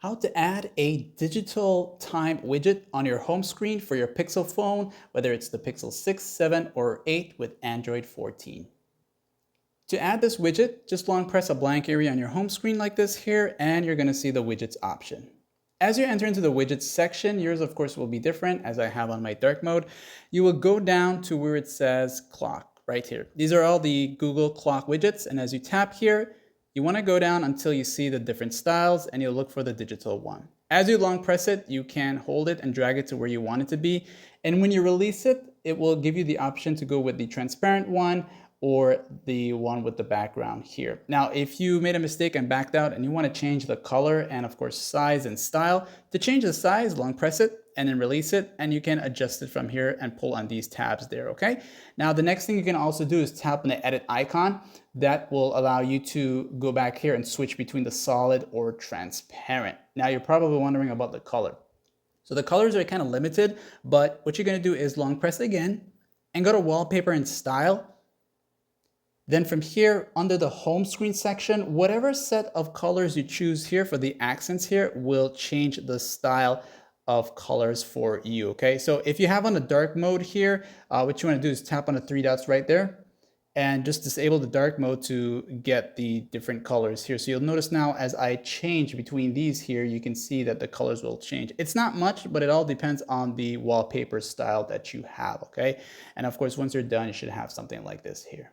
how to add a digital time widget on your home screen for your Pixel phone, whether it's the Pixel 6, 7, or 8 with Android 14. To add this widget, just long press a blank area on your home screen like this here, and you're going to see the widgets option. As you enter into the widgets section, yours of course will be different as I have on my dark mode. You will go down to where it says clock right here. These are all the Google clock widgets, and as you tap here, you want to go down until you see the different styles and you'll look for the digital one. As you long press it, you can hold it and drag it to where you want it to be. And when you release it, it will give you the option to go with the transparent one or the one with the background here. Now, if you made a mistake and backed out and you want to change the color and of course size and style, to change the size, long press it and then release it, and you can adjust it from here and pull on these tabs there, okay? Now, the next thing you can also do is tap on the edit icon. That will allow you to go back here and switch between the solid or transparent. Now, you're probably wondering about the color. So the colors are kind of limited, but what you're gonna do is long press again and go to wallpaper and style. Then from here, under the home screen section, whatever set of colors you choose here for the accents here will change the style of colors for you, okay? So if you have on the dark mode here, what you wanna do is tap on the three dots right there and just disable the dark mode to get the different colors here. So you'll notice now as I change between these here, you can see that the colors will change. It's not much, but it all depends on the wallpaper style that you have, okay? And of course, once you're done, you should have something like this here.